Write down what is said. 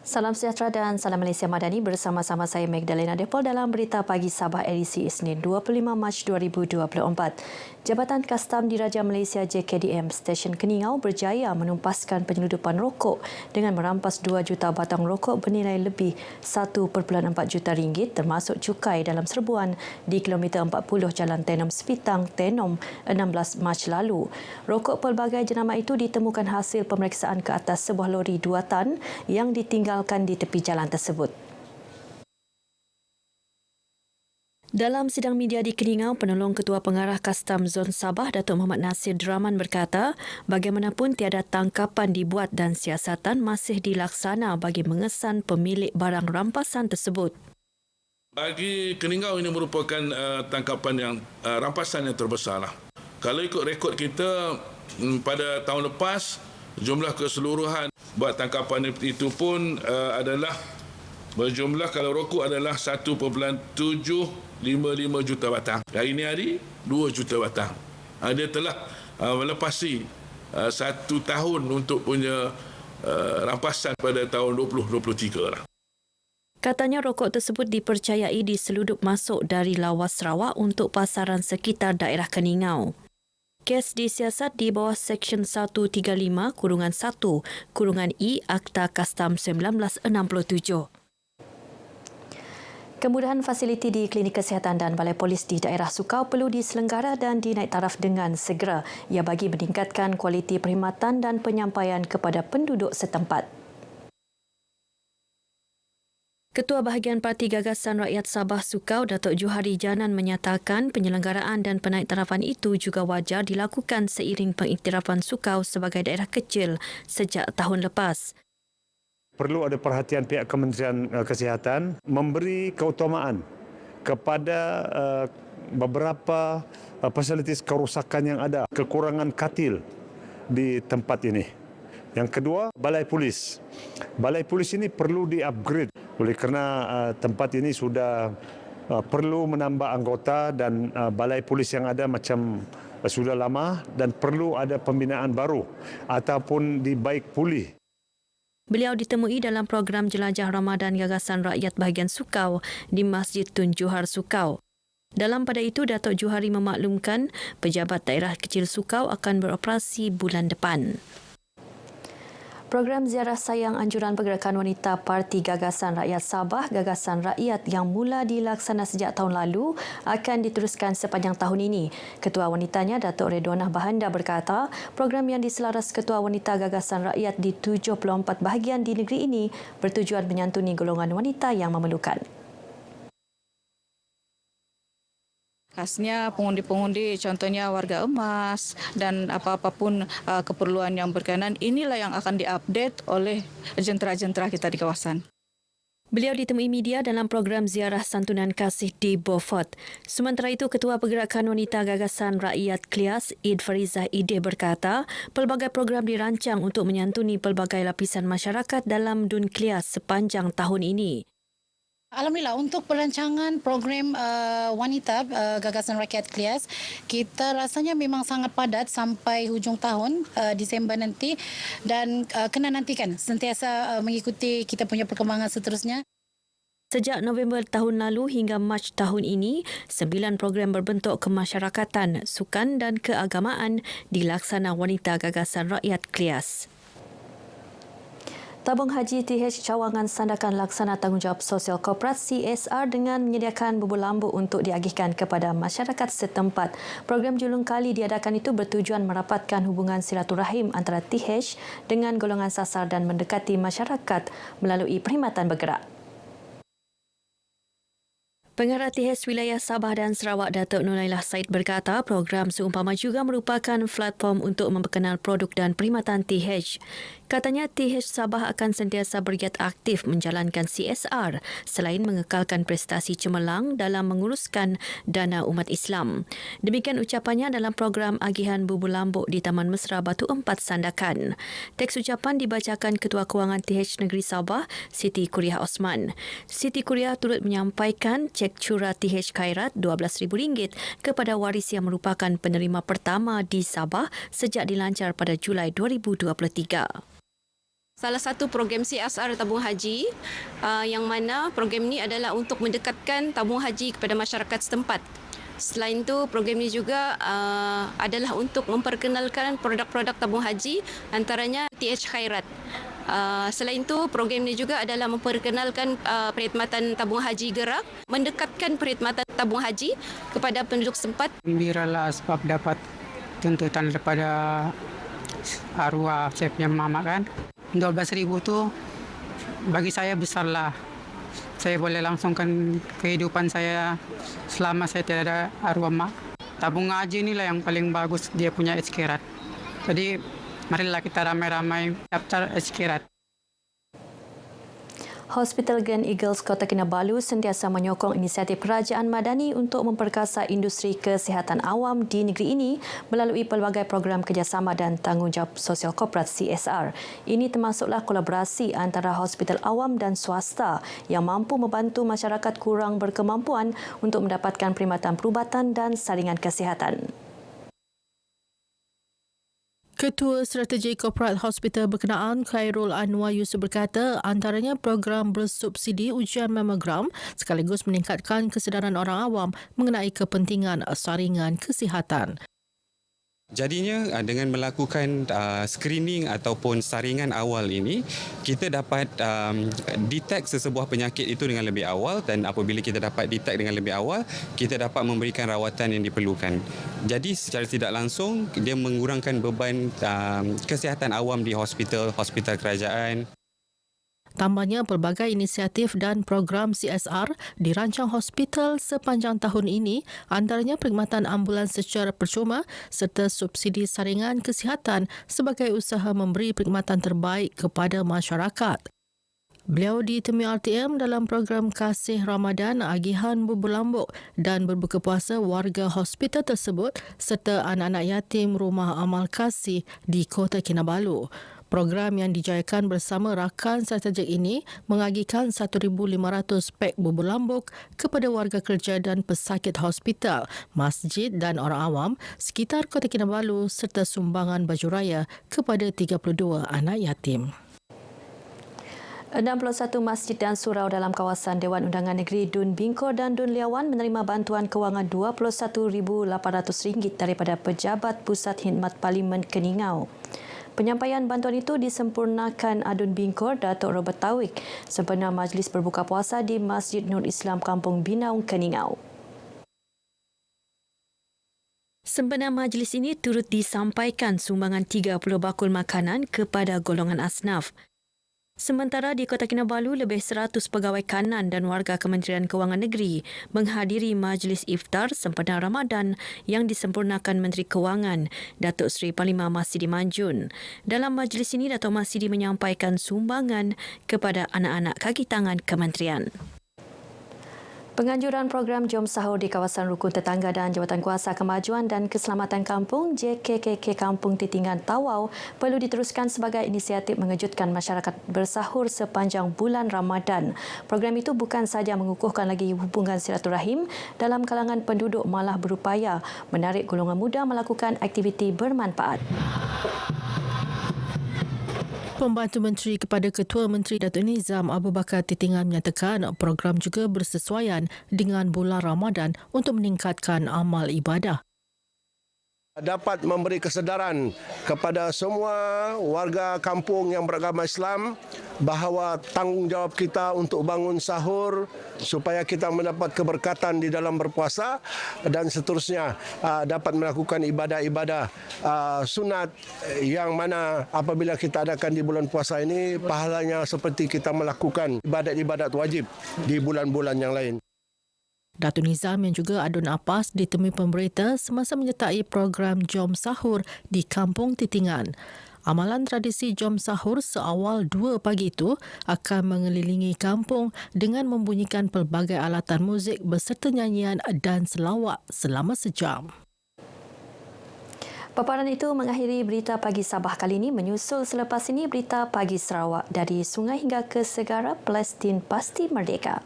Salam sejahtera dan salam Malaysia Madani bersama-sama saya Magdalena Depol dalam Berita Pagi Sabah edisi Isnin 25 Mac 2024. Jabatan Kastam Diraja Malaysia JKDM Stesen Keningau berjaya menumpaskan penyeludupan rokok dengan merampas 2 juta batang rokok bernilai lebih 1.4 juta ringgit termasuk cukai dalam serbuan di kilometer 40 Jalan Tenom Sepitang, Tenom 16 Mac lalu. Rokok pelbagai jenama itu ditemukan hasil pemeriksaan ke atas sebuah lori 2 tan yang ditinggalkan di tepi jalan tersebut. Dalam sidang media di Keningau, penolong Ketua Pengarah Kastam Zon Sabah, Datuk Muhammad Nasir Draman berkata, bagaimanapun tiada tangkapan dibuat dan siasatan masih dilaksana bagi mengesan pemilik barang rampasan tersebut. Bagi Keningau ini merupakan tangkapan yang rampasan yang terbesar. Kalau ikut rekod kita pada tahun lepas, jumlah keseluruhan buat tangkapan itu pun adalah berjumlah kalau rokok adalah 1.755 juta batang. Hari ini 2 juta batang. Dia telah melepasi 1 tahun untuk punya rampasan pada tahun 2023. Katanya rokok tersebut dipercayai diseludup masuk dari lawas Sarawak untuk pasaran sekitar daerah Keningau. Kes disiasat di bawah Seksyen 135-1-I Akta Kastam 1967. Kemudahan fasiliti di klinik kesihatan dan balai polis di daerah Sukau perlu diselenggara dan dinaik taraf dengan segera, ia bagi meningkatkan kualiti perkhidmatan dan penyampaian kepada penduduk setempat. Ketua Bahagian Parti Gagasan Rakyat Sabah Sukau, Datuk Johari Janan menyatakan penyelenggaraan dan penaiktarafan itu juga wajar dilakukan seiring pengiktirafan Sukau sebagai daerah kecil sejak tahun lepas. Perlu ada perhatian pihak Kementerian Kesihatan memberi keutamaan kepada beberapa fasilitis kerosakan yang ada, kekurangan katil di tempat ini. Yang kedua, balai polis. Balai polis ini perlu di-upgrade oleh kerana tempat ini sudah perlu menambah anggota dan balai polis yang ada macam sudah lama dan perlu ada pembinaan baru ataupun dibaik pulih. Beliau ditemui dalam program Jelajah Ramadan Gagasan Rakyat Bahagian Sukau di Masjid Tun Johar Sukau. Dalam pada itu, Datuk Johari memaklumkan pejabat daerah kecil Sukau akan beroperasi bulan depan. Program Ziarah Sayang Anjuran Pergerakan Wanita Parti Gagasan Rakyat Sabah, Gagasan Rakyat yang mula dilaksana sejak tahun lalu akan diteruskan sepanjang tahun ini. Ketua wanitanya, Datuk Redwanah Bahanda berkata, program yang diselaras Ketua Wanita Gagasan Rakyat di 74 bahagian di negeri ini bertujuan menyantuni golongan wanita yang memerlukan. Khasnya pengundi-pengundi, contohnya warga emas dan apa-apapun keperluan yang berkenaan, inilah yang akan diupdate oleh jentera-jentera kita di kawasan. Beliau ditemui media dalam program Ziarah Santunan Kasih di Beaufort. Sementara itu, Ketua Pergerakan Wanita Gagasan Rakyat Klias, Id Farizah Ide berkata, pelbagai program dirancang untuk menyantuni pelbagai lapisan masyarakat dalam Dun Klias sepanjang tahun ini. Alhamdulillah, untuk perancangan program wanita Gagasan Rakyat Klias, kita rasanya memang sangat padat sampai hujung tahun Disember nanti dan kena nantikan sentiasa mengikuti kita punya perkembangan seterusnya. Sejak November tahun lalu hingga Mac tahun ini, 9 program berbentuk kemasyarakatan, sukan dan keagamaan dilaksana Wanita Gagasan Rakyat Klias. Tabung Haji TH Cawangan Sandakan Laksana Tanggungjawab Sosial Korporat CSR dengan menyediakan bubur lambu untuk diagihkan kepada masyarakat setempat. Program julung kali diadakan itu bertujuan merapatkan hubungan silaturahim antara TH dengan golongan sasar dan mendekati masyarakat melalui perkhidmatan bergerak. Pengarah TH Wilayah Sabah dan Sarawak Datuk Nurailah Said berkata program seumpama juga merupakan platform untuk memperkenal produk dan perkhidmatan TH. Katanya TH Sabah akan sentiasa bergiat aktif menjalankan CSR selain mengekalkan prestasi cemerlang dalam menguruskan dana umat Islam. Demikian ucapannya dalam program agihan bubur lambuk di Taman Mesra Batu Empat Sandakan. Teks ucapan dibacakan Ketua Kewangan TH Negeri Sabah, Siti Kuriah Osman. Siti Kuriah turut menyampaikan cek curah TH Khairat RM12,000 kepada waris yang merupakan penerima pertama di Sabah sejak dilancar pada Julai 2023. Salah satu program CSR tabung haji yang mana program ini adalah untuk mendekatkan tabung haji kepada masyarakat setempat. Selain itu, program ini juga adalah untuk memperkenalkan produk-produk tabung haji, antaranya TH Khairat. Selain itu, program ini juga adalah memperkenalkan perkhidmatan tabung haji gerak, mendekatkan perkhidmatan tabung haji kepada penduduk setempat. Gembiralah sebab dapat tuntutan daripada arwah saya punya mama kan. 12,000 tu bagi saya besarlah. Saya boleh langsungkan kehidupan saya selama saya tiada arwah mak. Tabung haji inilah yang paling bagus, dia punya HKRAT. Jadi marilah kita ramai-ramai daftar HKRAT. Hospital Grand Eagles Kota Kinabalu sentiasa menyokong inisiatif kerajaan Madani untuk memperkasa industri kesihatan awam di negeri ini melalui pelbagai program kerjasama dan tanggungjawab sosial korporat CSR. Ini termasuklah kolaborasi antara hospital awam dan swasta yang mampu membantu masyarakat kurang berkemampuan untuk mendapatkan perkhidmatan perubatan dan saringan kesihatan. Ketua Strategi Korporat Hospital berkenaan Khairul Anwar Yusuf berkata antaranya program bersubsidi ujian mamogram sekaligus meningkatkan kesedaran orang awam mengenai kepentingan saringan kesihatan. Jadinya dengan melakukan screening ataupun saringan awal ini, kita dapat detect sesebuah penyakit itu dengan lebih awal, dan apabila kita dapat detect dengan lebih awal, kita dapat memberikan rawatan yang diperlukan. Jadi secara tidak langsung dia mengurangkan beban kesihatan awam di hospital kerajaan. Tambahnya, pelbagai inisiatif dan program CSR dirancang hospital sepanjang tahun ini, antaranya perkhidmatan ambulans secara percuma serta subsidi saringan kesihatan sebagai usaha memberi perkhidmatan terbaik kepada masyarakat. Beliau ditemui RTM dalam program Kasih Ramadan Agihan Bubur Lambuk dan berbuka puasa warga hospital tersebut serta anak-anak yatim Rumah Amal Kasih di Kota Kinabalu. Program yang dijayakan bersama rakan strategik ini mengagikan 1,500 pek bubur lambuk kepada warga kerja dan pesakit hospital, masjid dan orang awam sekitar Kota Kinabalu serta sumbangan baju raya kepada 32 anak yatim. 61 masjid dan surau dalam kawasan Dewan Undangan Negeri Dun Bingkor dan Dun Liawan menerima bantuan kewangan RM21,800 daripada Pejabat Pusat Khidmat Parlimen Keningau. Penyampaian bantuan itu disempurnakan Adun Bingkor Datuk Robert Tawik sempena majlis berbuka puasa di Masjid Nur Islam Kampung Binaung, Keningau. Sempena majlis ini turut disampaikan sumbangan 30 bakul makanan kepada golongan asnaf. Sementara di Kota Kinabalu, lebih 100 pegawai kanan dan warga Kementerian Kewangan Negeri menghadiri majlis iftar sempena Ramadan yang disempurnakan Menteri Kewangan, Datuk Seri Panglima Masidi Manjun. Dalam majlis ini, Datuk Masidi menyampaikan sumbangan kepada anak-anak kaki tangan kementerian. Penganjuran program Jom Sahur di kawasan Rukun Tetangga dan Jabatan Kuasa Kemajuan dan Keselamatan Kampung JKKK Kampung Titingan Tawau perlu diteruskan sebagai inisiatif mengejutkan masyarakat bersahur sepanjang bulan Ramadan. Program itu bukan sahaja mengukuhkan lagi hubungan silaturahim dalam kalangan penduduk, malah berupaya menarik golongan muda melakukan aktiviti bermanfaat. Pembantu Menteri kepada Ketua Menteri Datuk Nizam Abu Bakar Titingan menyatakan program juga bersesuaian dengan bulan Ramadan untuk meningkatkan amal ibadah. Dapat memberi kesedaran kepada semua warga kampung yang beragama Islam bahawa tanggungjawab kita untuk bangun sahur supaya kita mendapat keberkatan di dalam berpuasa dan seterusnya, dapat melakukan ibadah-ibadah sunat yang mana apabila kita adakan di bulan puasa ini pahalanya seperti kita melakukan ibadat-ibadat wajib di bulan-bulan yang lain. Datuk Nizam yang juga adun apas ditemui pemberita semasa menyertai program Jom Sahur di Kampung Titingan. Amalan tradisi Jom Sahur seawal 2 pagi itu akan mengelilingi kampung dengan membunyikan pelbagai alatan muzik beserta nyanyian dan selawat selama sejam. Paparan itu mengakhiri berita pagi Sabah kali ini. Menyusul selepas ini berita pagi Sarawak dari sungai hingga ke segara Palestin pasti merdeka.